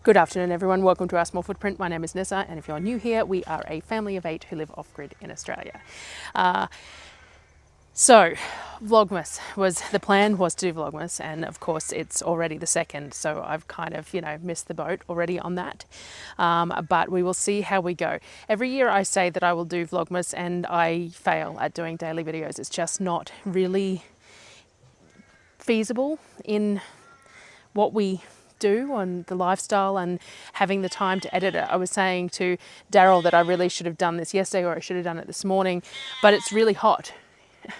Good afternoon everyone, welcome to our small footprint. My name is Nyssa, and if you're new here, we are a family of 8 who live off-grid in Australia. So Vlogmas the plan was to do Vlogmas, and of course it's already the 2nd, so I've kind of, missed the boat already on that. But we will see how we go. Every year I say that I will do Vlogmas and I fail at doing daily videos. It's just not really feasible in what we do on the lifestyle and having the time to edit it. I was saying to Darryl that I really should have done this yesterday, or I should have done it this morning, but it's really hot.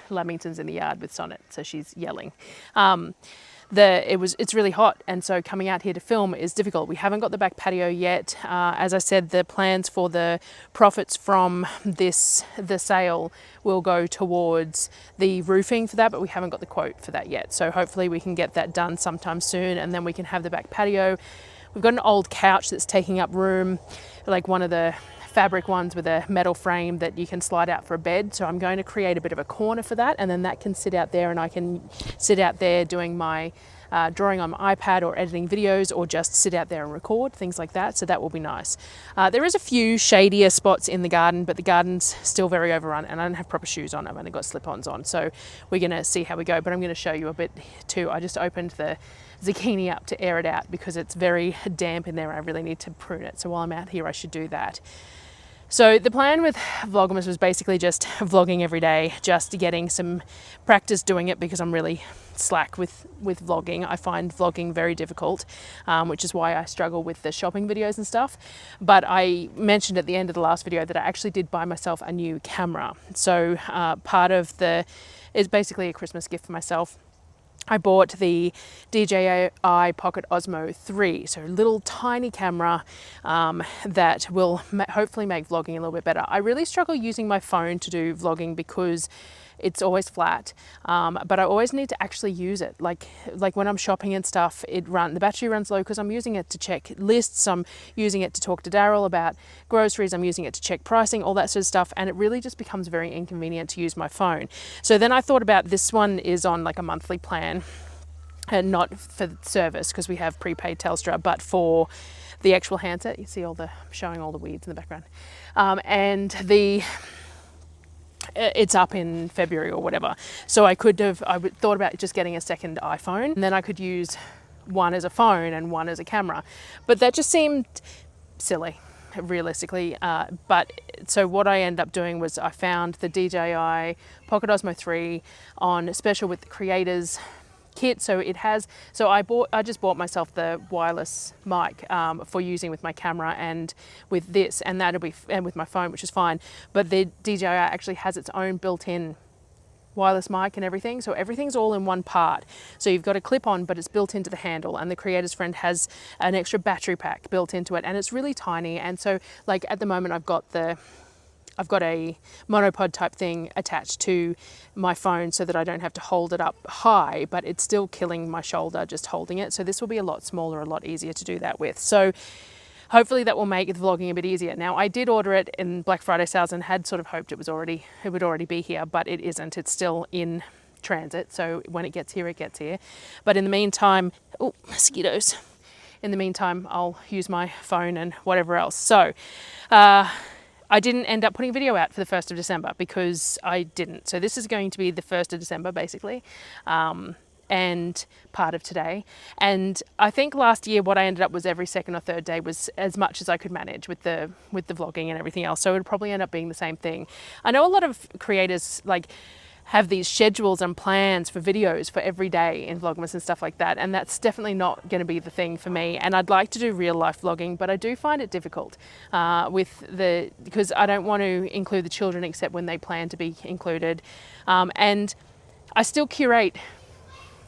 Lamington's in the yard with Sonnet, so she's yelling. It's really hot, and so coming out here to film is difficult. We haven't got the back patio yet. As I said, the plans for the profits from the sale will go towards the roofing for that, but we haven't got the quote for that yet. So hopefully we can get that done sometime soon, and then we can have the back patio. We've got an old couch that's taking up room, like one of the fabric ones with a metal frame that you can slide out for a bed. So I'm going to create a bit of a corner for that, and then that can sit out there, and I can sit out there doing my drawing on my iPad or editing videos, or just sit out there and record, things like that. So that will be nice. There is a few shadier spots in the garden, but the garden's still very overrun, and I don't have proper shoes on. I've only got slip-ons on, so we're going to see how we go. But I'm going to show you a bit too. I just opened the zucchini up to air it out because it's very damp in there. I really need to prune it. So while I'm out here, I should do that. So the plan with Vlogmas was basically just vlogging every day, just getting some practice doing it, because I'm really slack with vlogging. I find vlogging very difficult, which is why I struggle with the shopping videos and stuff. But I mentioned at the end of the last video that I actually did buy myself a new camera. So it's basically a Christmas gift for myself. I bought the DJI Pocket Osmo 3, so a little tiny camera that will hopefully make vlogging a little bit better. I really struggle using my phone to do vlogging because it's always flat, but I always need to actually use it. Like when I'm shopping and stuff, the battery runs low because I'm using it to check lists, I'm using it to talk to Darryl about groceries, I'm using it to check pricing, all that sort of stuff, and it really just becomes very inconvenient to use my phone. So then I thought about, this one is on like a monthly plan, and not for service because we have prepaid Telstra, but for the actual handset. You see showing all the weeds in the background, and it's up in February or whatever. So I thought about just getting a second iPhone, and then I could use one as a phone and one as a camera. But that just seemed silly, realistically. So what I ended up doing was I found the DJI Pocket Osmo 3 on special with the creators kit. So I just bought myself the wireless mic for using with my camera and with this, and with my phone, which is fine. But the DJI actually has its own built-in wireless mic and everything, so everything's all in one part. So you've got a clip on, but it's built into the handle, and the creator's friend has an extra battery pack built into it, and it's really tiny. And so like at the moment I've got a monopod type thing attached to my phone so that I don't have to hold it up high, but it's still killing my shoulder just holding it. So this will be a lot smaller, a lot easier to do that with. So hopefully that will make the vlogging a bit easier. Now I did order it in Black Friday sales and had sort of hoped it would already be here, but it isn't. It's still in transit. So when it gets here, it gets here. But in the meantime, oh, mosquitoes. In the meantime, I'll use my phone and whatever else. So, I didn't end up putting a video out for the 1st of December because I didn't. So this is going to be the 1st of December basically, and part of today. And I think last year what I ended up was every 2nd or 3rd day was as much as I could manage with the vlogging and everything else. So it would probably end up being the same thing. I know a lot of creators have these schedules and plans for videos for every day in Vlogmas and stuff like that, and that's definitely not going to be the thing for me. And I'd like to do real life vlogging, but I do find it difficult because I don't want to include the children except when they plan to be included, and I still curate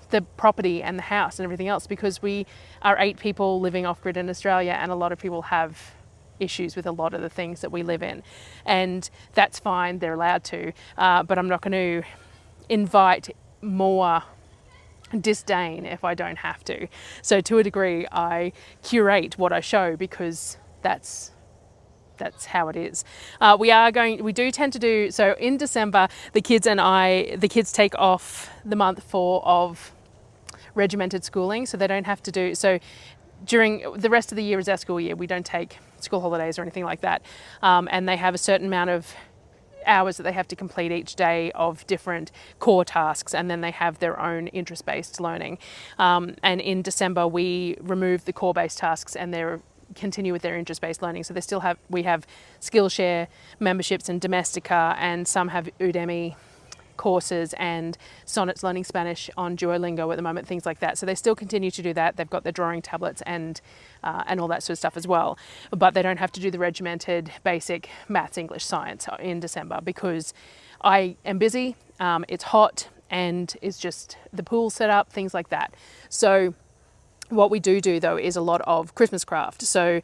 the property and the house and everything else because we are 8 people living off-grid in Australia, and a lot of people have issues with a lot of the things that we live in, and that's fine, they're allowed to, but I'm not going to invite more disdain if I don't have to. So to a degree I curate what I show because that's how it is. We do tend to do, so in December the kids take off the month of regimented schooling, so they don't have to do, so during the rest of the year is our school year. We don't take school holidays or anything like that. And they have a certain amount of hours that they have to complete each day of different core tasks, and then they have their own interest-based learning. And in December we remove the core-based tasks and they continue with their interest-based learning. So we have Skillshare memberships and Domestika, and some have Udemy courses, and Sonnet's learning Spanish on Duolingo at the moment, things like that. So they still continue to do that. They've got their drawing tablets and all that sort of stuff as well. But they don't have to do the regimented basic maths, English, science in December because I am busy, it's hot, and it's just the pool set up, things like that. So what we do though is a lot of Christmas craft. So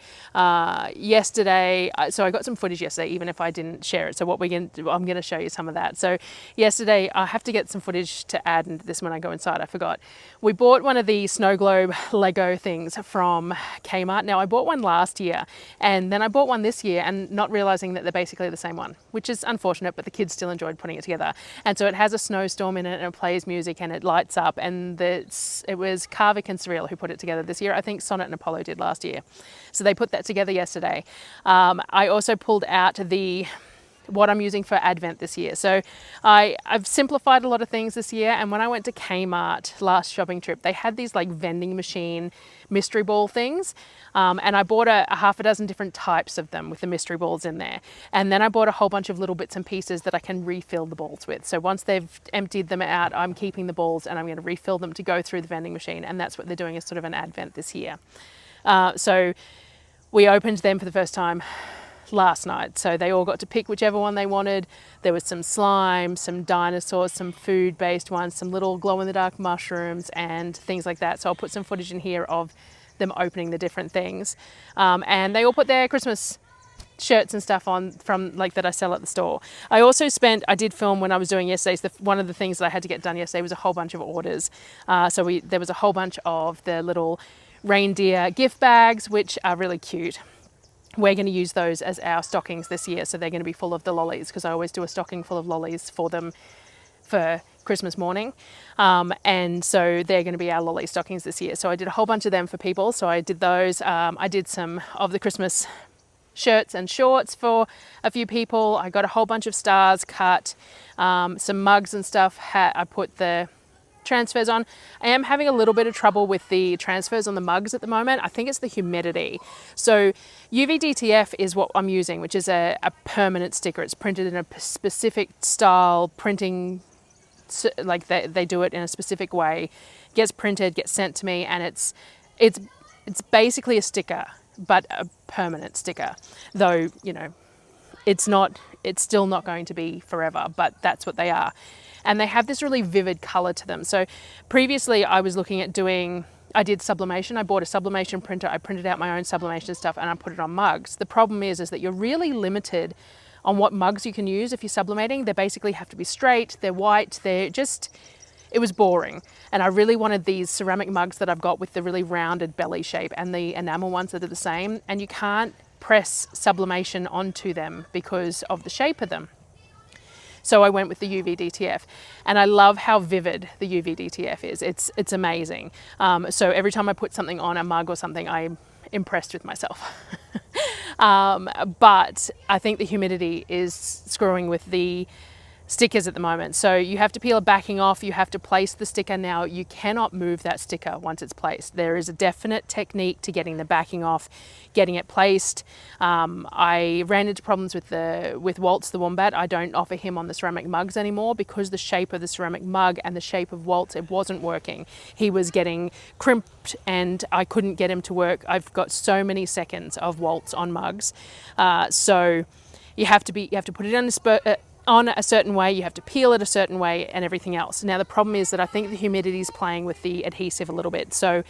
yesterday, so I got some footage yesterday, even if I didn't share it. So what I'm going to show you some of that. So yesterday, I have to get some footage to add into this when I go inside. I forgot. We bought one of the snow globe Lego things from Kmart. Now I bought one last year, and then I bought one this year, and not realizing that they're basically the same one, which is unfortunate, but the kids still enjoyed putting it together. And so it has a snowstorm in it, and it plays music, and it lights up. And it was Kavik and Surreal who put it together this year. I think Sonnet and Apollo did last year. So they put that together yesterday. I also pulled out what I'm using for Advent this year. So I've simplified a lot of things this year, and when I went to Kmart last shopping trip, they had these like vending machine mystery ball things, and I bought a half a dozen different types of them with the mystery balls in there, and then I bought a whole bunch of little bits and pieces that I can refill the balls with. So once they've emptied them out, I'm keeping the balls and I'm going to refill them to go through the vending machine, and that's what they're doing as sort of an Advent this year. So we opened them for the first time last night, so they all got to pick whichever one they wanted. There was some slime, some dinosaurs, some food-based ones, some little glow-in-the-dark mushrooms and things like that. So I'll put some footage in here of them opening the different things, and they all put their Christmas shirts and stuff on from like that I sell at the store. I did film when I was doing yesterday's. One of the things that I had to get done yesterday was a whole bunch of orders. So there was a whole bunch of the little reindeer gift bags, which are really cute. We're going to use those as our stockings this year. So they're going to be full of the lollies, because I always do a stocking full of lollies for them for Christmas morning. And so they're going to be our lolly stockings this year. So I did a whole bunch of them for people. So I did those. I did some of the Christmas shirts and shorts for a few people. I got a whole bunch of stars cut, some mugs and stuff. I put the transfers on. I am having a little bit of trouble with the transfers on the mugs at the moment. I think it's the humidity. So UV-DTF is what I'm using, which is a permanent sticker. It's printed in a specific style printing, like they do it in a specific way. Gets printed, gets sent to me, and it's basically a sticker, but a permanent sticker. Though, you know, it's still not going to be forever, but that's what they are. And they have this really vivid color to them. So previously I was looking at I did sublimation. I bought a sublimation printer. I printed out my own sublimation stuff and I put it on mugs. The problem is that you're really limited on what mugs you can use if you're sublimating. They basically have to be straight, they're white, it was boring. And I really wanted these ceramic mugs that I've got with the really rounded belly shape and the enamel ones that are the same. And you can't press sublimation onto them because of the shape of them. So I went with the UV-DTF, and I love how vivid the UV-DTF is. It's amazing. So every time I put something on a mug or something, I'm impressed with myself. But I think the humidity is screwing with the stickers at the moment. So you have to peel a backing off, you have to place the sticker. Now you cannot move that sticker once it's placed. There is a definite technique to getting the backing off, getting it placed. I ran into problems with Waltz the Wombat. I don't offer him on the ceramic mugs anymore because the shape of the ceramic mug and the shape of Waltz, it wasn't working. He was getting crimped and I couldn't get him to work. I've got so many seconds of Waltz on mugs. So you have to put it on a certain way, you have to peel it a certain way and everything else. Now the problem is that I think the humidity is playing with the adhesive a little bit. So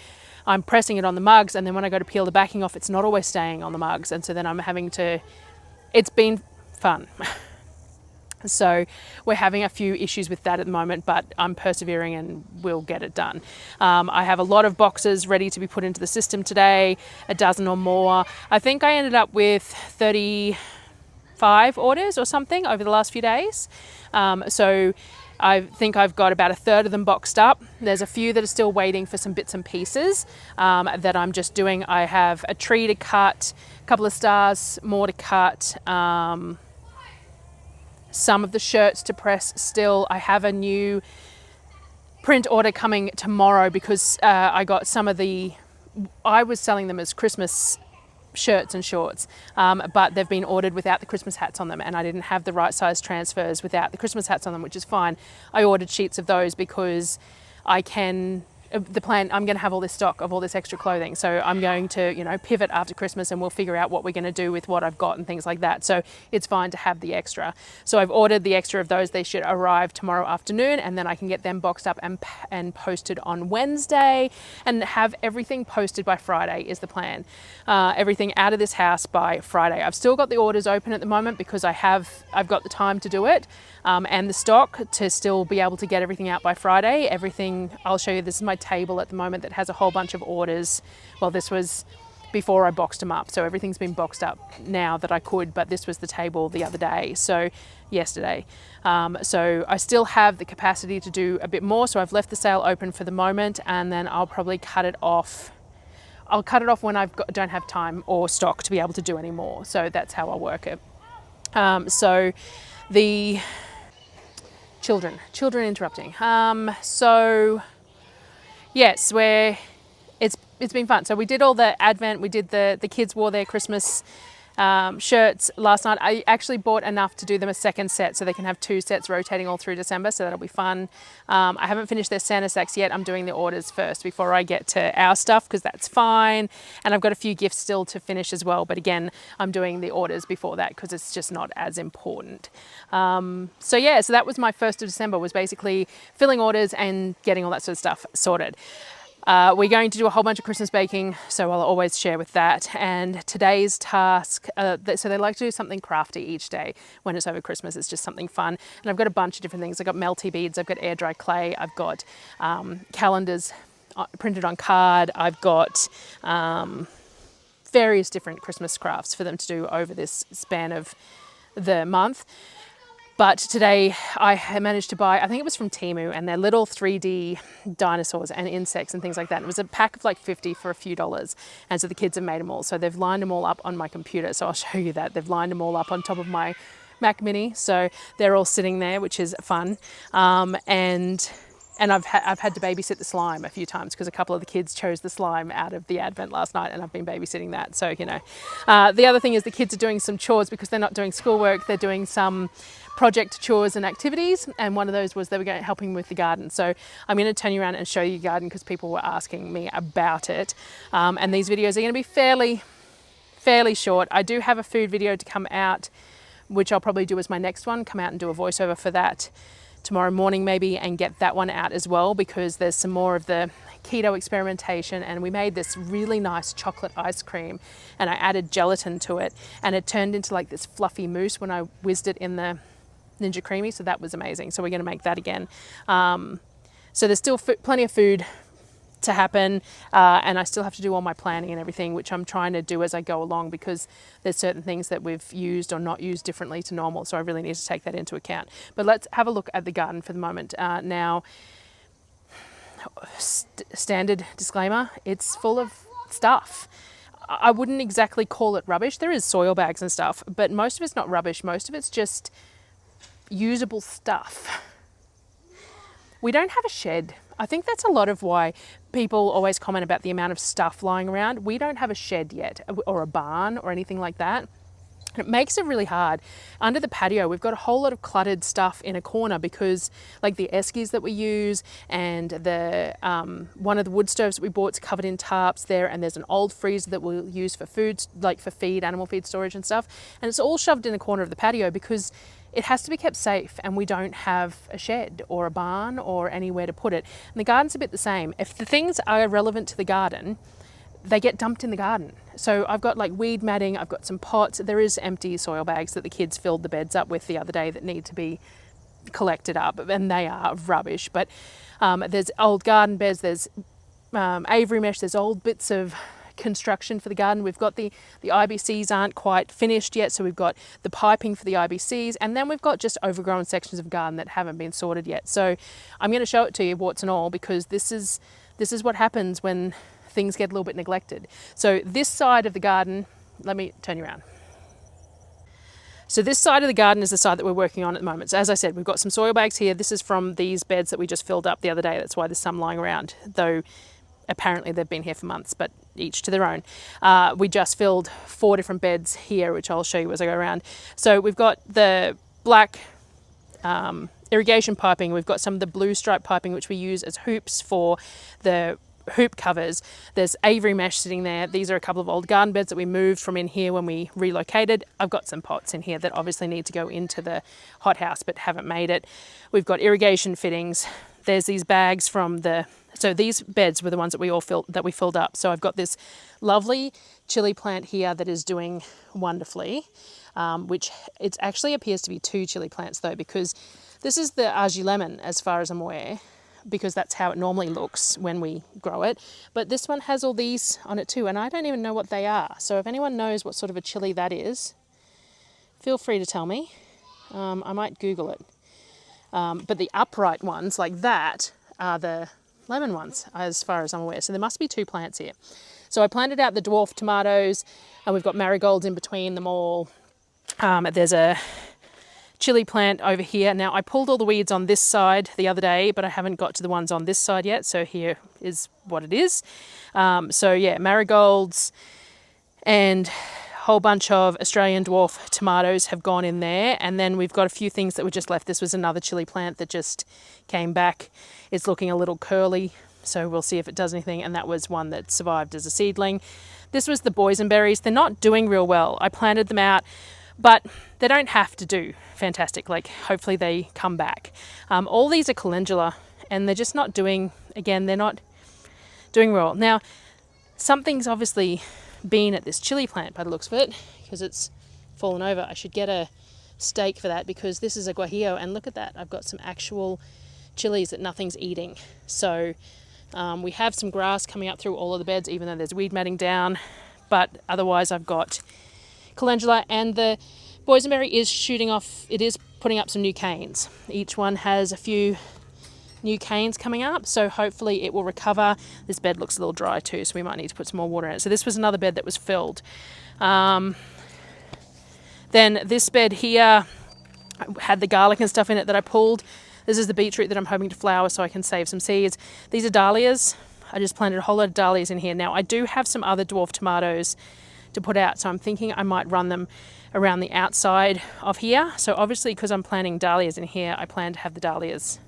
I'm pressing it on the mugs, and then when I go to peel the backing off, it's not always staying on the mugs. And so then I'm having to, it's been fun. So we're having a few issues with that at the moment, but I'm persevering and we'll get it done. I have a lot of boxes ready to be put into the system today, a dozen or more. I think I ended up with 35 orders or something over the last few days. So I think I've got about a third of them boxed up. There's a few that are still waiting for some bits and pieces that I'm just doing. I have a tree to cut, a couple of stars more to cut, some of the shirts to press still. I have a new print order coming tomorrow because I got some of I was selling them as Christmas shirts and shorts, but they've been ordered without the Christmas hats on them, and I didn't have the right size transfers without the Christmas hats on them, which is fine. I ordered sheets of those because I'm going to have all this stock of all this extra clothing, so I'm going to pivot after Christmas, and we'll figure out what we're going to do with what I've got and things like that. So it's fine to have the extra. So I've ordered the extra of those. They should arrive tomorrow afternoon, and then I can get them boxed up and posted on Wednesday, and have everything posted by Friday is the plan. Everything out of this house by Friday. I've still got the orders open at the moment because I've got the time to do it, and the stock to still be able to get everything out by Friday. Everything, I'll show you, this is my table at the moment that has a whole bunch of orders. Well, this was before I boxed them up, so everything's been boxed up now that I could, but this was the table the other day, so yesterday. So I still have the capacity to do a bit more, so I've left the sale open for the moment, and then I'll probably cut it off. I'll cut it off when don't have time or stock to be able to do any more, so that's how I'll work it. So the children interrupting. So yes, it's been fun. So we did all the Advent, we did the kids wore their Christmas shirts last night. I actually bought enough to do them a second set so they can have 2 sets rotating all through December, so that'll be fun. I haven't finished their Santa sacks yet. I'm doing the orders first before I get to our stuff, because that's fine. And I've got a few gifts still to finish as well, but again, I'm doing the orders before that because it's just not as important. So yeah, so that was my 1st of December, was basically filling orders and getting all that sort of stuff sorted. We're going to do a whole bunch of Christmas baking, so I'll always share with that. And today's task, so they like to do something crafty each day when it's over Christmas. It's just something fun. And I've got a bunch of different things. I've got melty beads, I've got air dry clay, I've got calendars printed on card, I've got various different Christmas crafts for them to do over this span of the month. But today I managed to buy, I think it was from Temu, and they're little 3D dinosaurs and insects and things like that. It was a pack of like 50 for a few dollars. And so the kids have made them all. So they've lined them all up on my computer. So I'll show you that. They've lined them all up on top of my Mac Mini. So they're all sitting there, which is fun. And I've had to babysit the slime a few times because a couple of the kids chose the slime out of the Advent last night, and I've been babysitting that. So, the other thing is the kids are doing some chores because they're not doing schoolwork. They're doing some project chores and activities, and one of those was they were helping with the garden. So I'm going to turn you around and show you the garden because people were asking me about it. And these videos are going to be fairly short. I do have a food video to come out, which I'll probably do as my next one, come out and do a voiceover for that tomorrow morning maybe, and get that one out as well, because there's some more of the keto experimentation, and we made this really nice chocolate ice cream, and I added gelatin to it, and it turned into like this fluffy mousse when I whizzed it in the Ninja Creamy, so that was amazing. So we're going to make that again. So there's still plenty of food to happen, and I still have to do all my planning and everything, which I'm trying to do as I go along, because there's certain things that we've used or not used differently to normal, so I really need to take that into account. But let's have a look at the garden for the moment. Now, standard disclaimer, it's full of stuff. I wouldn't exactly call it rubbish. There is soil bags and stuff, but most of it's not rubbish. Most of it's just usable stuff. We don't have a shed. I think that's a lot of why people always comment about the amount of stuff lying around. We don't have a shed yet, or a barn or anything like that. It makes it really hard. Under the patio, we've got a whole lot of cluttered stuff in a corner, because like the eskies that we use, and the one of the wood stoves that we bought is covered in tarps there, and there's an old freezer that we'll use for food, like for feed, animal feed storage and stuff. And it's all shoved in the corner of the patio because it has to be kept safe, and we don't have a shed or a barn or anywhere to put it. And the garden's a bit the same. If the things are relevant to the garden, they get dumped in the garden. So I've got like weed matting, I've got some pots. There is empty soil bags that the kids filled the beds up with the other day that need to be collected up, and they are rubbish. But there's old garden beds, there's Avery mesh, there's old bits of construction for the garden. We've got the IBCs aren't quite finished yet, so we've got the piping for the IBCs, and then we've got just overgrown sections of garden that haven't been sorted yet. So I'm going to show it to you, warts and all, because this is what happens when things get a little bit neglected. So this side of the garden, let me turn you around. So this side of the garden is the side that we're working on at the moment. So as I said, we've got some soil bags here. This is from these beds that we just filled up the other day. That's why there's some lying around, though apparently they've been here for months, but each to their own. We just filled 4 different beds here, which I'll show you as I go around. So we've got the black irrigation piping. We've got some of the blue stripe piping, which we use as hoops for the hoop covers. There's Avery mesh sitting there. These are a couple of old garden beds that we moved from in here when we relocated. I've got some pots in here that obviously need to go into the hothouse but haven't made it. We've got irrigation fittings. There's these bags from so these beds were the ones that we filled up. So I've got this lovely chili plant here that is doing wonderfully, which it actually appears to be 2 chili plants though, because this is the Argy lemon as far as I'm aware, because that's how it normally looks when we grow it. But this one has all these on it too, and I don't even know what they are. So if anyone knows what sort of a chili that is, feel free to tell me. I might Google it. But the upright ones like that are the lemon ones as far as I'm aware. So there must be 2 plants here. So I planted out the dwarf tomatoes, and we've got marigolds in between them all. There's a chili plant over here. Now I pulled all the weeds on this side the other day, but I haven't got to the ones on this side yet. So here is what it is. So yeah, marigolds and a whole bunch of Australian dwarf tomatoes have gone in there. And then we've got a few things that were just left. This was another chili plant that just came back. It's looking a little curly, so we'll see if it does anything. And that was one that survived as a seedling. This was the boysenberries. They're not doing real well. I planted them out, but they don't have to do fantastic. Like, hopefully they come back. All these are calendula, and they're just not doing, again, they're not doing well. Now, something's obviously been at this chili plant by the looks of it, because it's fallen over. I should get a stake for that, because this is a guajillo, and look at that. I've got some actual chilies that nothing's eating. So we have some grass coming up through all of the beds, even though there's weed matting down. But otherwise I've got calendula, and the boysenberry is shooting off. It is putting up some new canes. Each one has a few new canes coming up, so hopefully it will recover. This bed looks a little dry too, so we might need to put some more water in it. So this was another bed that was filled. Then this bed here had the garlic and stuff in it that I pulled. This is the beetroot that I'm hoping to flower so I can save some seeds. These are dahlias. I just planted a whole lot of dahlias in here. Now I do have some other dwarf tomatoes to put out, so I'm thinking I might run them around the outside of here. So obviously, because I'm planting dahlias in here, I plan to have the dahlias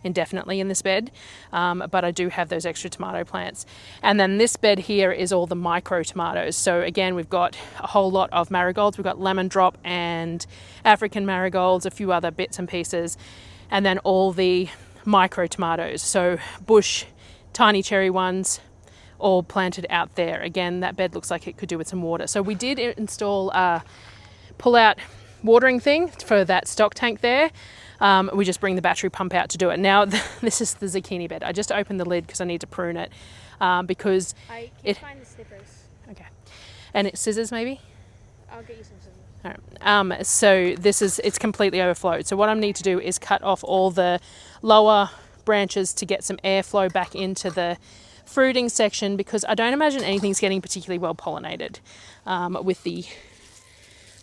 indefinitely in this bed, but I do have those extra tomato plants. And then this bed here is all the micro tomatoes. So again, we've got a whole lot of marigolds. We've got lemon drop and African marigolds, a few other bits and pieces, and then all the micro tomatoes. So bush, tiny cherry ones, all planted out there. Again, that bed looks like it could do with some water. So we did install a pull-out watering thing for that stock tank there. We just bring the battery pump out to do it. Now, this is the zucchini bed. I just opened the lid because I need to prune it because I can't find the snippers. Okay. And scissors maybe? I'll get you some scissors. All right. So it's completely overflowed. So what I need to do is cut off all the lower branches to get some airflow back into the fruiting section, because I don't imagine anything's getting particularly well pollinated with the,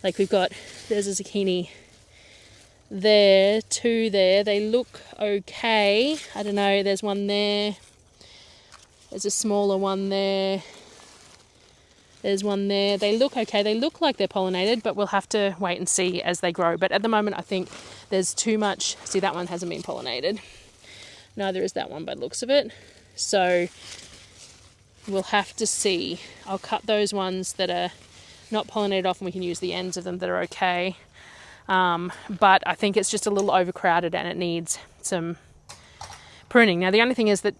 like there's a zucchini there, 2 there. They look okay. I don't know, there's one there. There's a smaller one there. There's one there. They look okay. They look like they're pollinated, but we'll have to wait and see as they grow. But at the moment, I think there's too much. See, that one hasn't been pollinated. Neither is that one by the looks of it. So we'll have to see. I'll cut those ones that are not pollinated off, and we can use the ends of them that are okay. But I think it's just a little overcrowded and it needs some pruning. Now, the only thing is that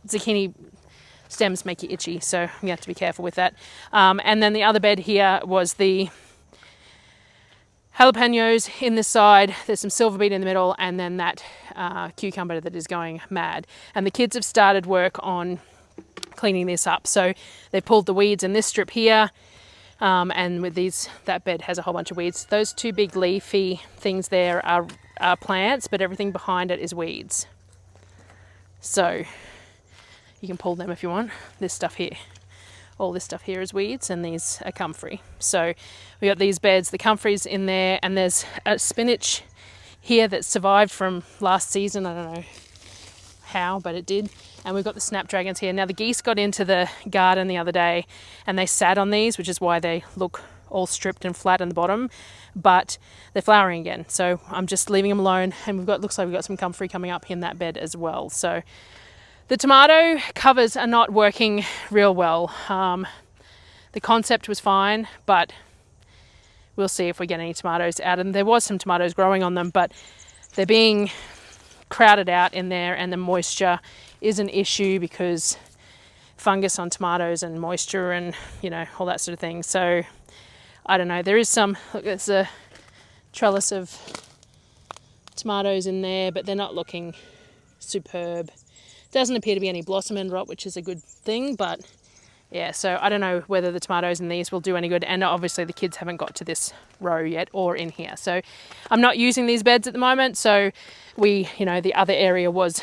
zucchini stems make you itchy, so you have to be careful with that. And then the other bed here was the jalapenos in this side. There's some silver beet in the middle, and then that cucumber that is going mad. And the kids have started work on cleaning this up. So they pulled the weeds in this strip here, and with these, that bed has a whole bunch of weeds. Those two big leafy things there are plants, but everything behind it is weeds. So you can pull them if you want. This stuff here, all this stuff here is weeds, and these are comfrey. So we got these beds, the comfrey's in there, and there's a spinach here that survived from last season. I don't know how, but it did. And we've got the snapdragons here. Now the geese got into the garden the other day and they sat on these, which is why they look all stripped and flat on the bottom, but they're flowering again. So I'm just leaving them alone, and looks like we've got some comfrey coming up in that bed as well. So the tomato covers are not working real well. The concept was fine, but we'll see if we get any tomatoes out. And there was some tomatoes growing on them, but they're being crowded out in there, and the moisture is an issue because fungus on tomatoes and moisture and, you know, all that sort of thing. So I don't know. There is some, look, there's a trellis of tomatoes in there, but they're not looking superb. Doesn't appear to be any blossom end rot, which is a good thing, but yeah, so I don't know whether the tomatoes in these will do any good. And obviously the kids haven't got to this row yet or in here. So I'm not using these beds at the moment. So the other area was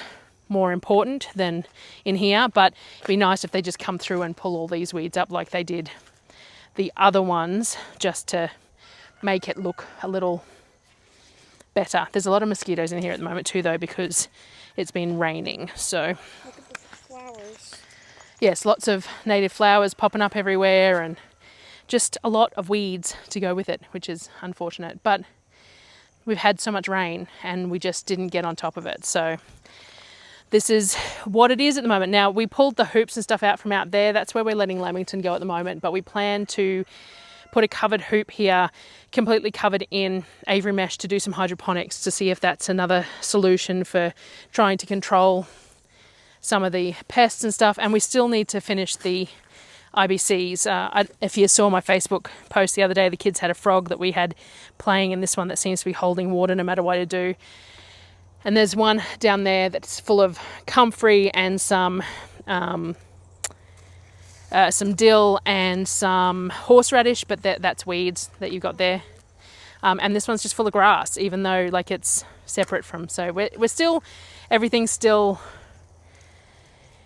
more important than in here, but it'd be nice if they just come through and pull all these weeds up like they did the other ones, just to make it look a little better. There's a lot of mosquitoes in here at the moment too, though, because it's been raining. So Look at the flowers. yes, lots of native flowers popping up everywhere, and just a lot of weeds to go with it, which is unfortunate. But we've had so much rain and we just didn't get on top of it. So this is what it is at the moment. Now, we pulled the hoops and stuff out from out there. That's where we're letting Lamington go at the moment. But we plan to put a covered hoop here, completely covered in aviary mesh, to do some hydroponics, to see if that's another solution for trying to control some of the pests and stuff. And we still need to finish the IBCs. If you saw my Facebook post the other day, the kids had a frog that we had playing in this one that seems to be holding water no matter what you do. And there's one down there that's full of comfrey and some dill and some horseradish, but that's weeds that you've got there. And this one's just full of grass, even though like it's separate from. So we're still, everything's still,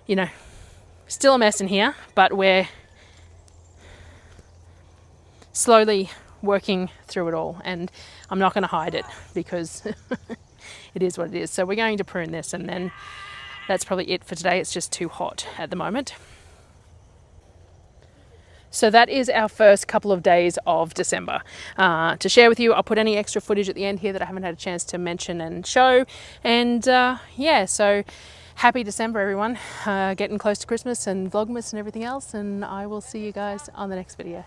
you know, still a mess in here, but we're slowly working through it all. And I'm not going to hide it because it is what it is. So we're going to prune this, and then that's probably it for today. It's just too hot at the moment. So that is our first couple of days of December to share with you. I'll put any extra footage at the end here that I haven't had a chance to mention and show. And yeah, so happy December, everyone. Getting close to Christmas and Vlogmas and everything else. And I will see you guys on the next video.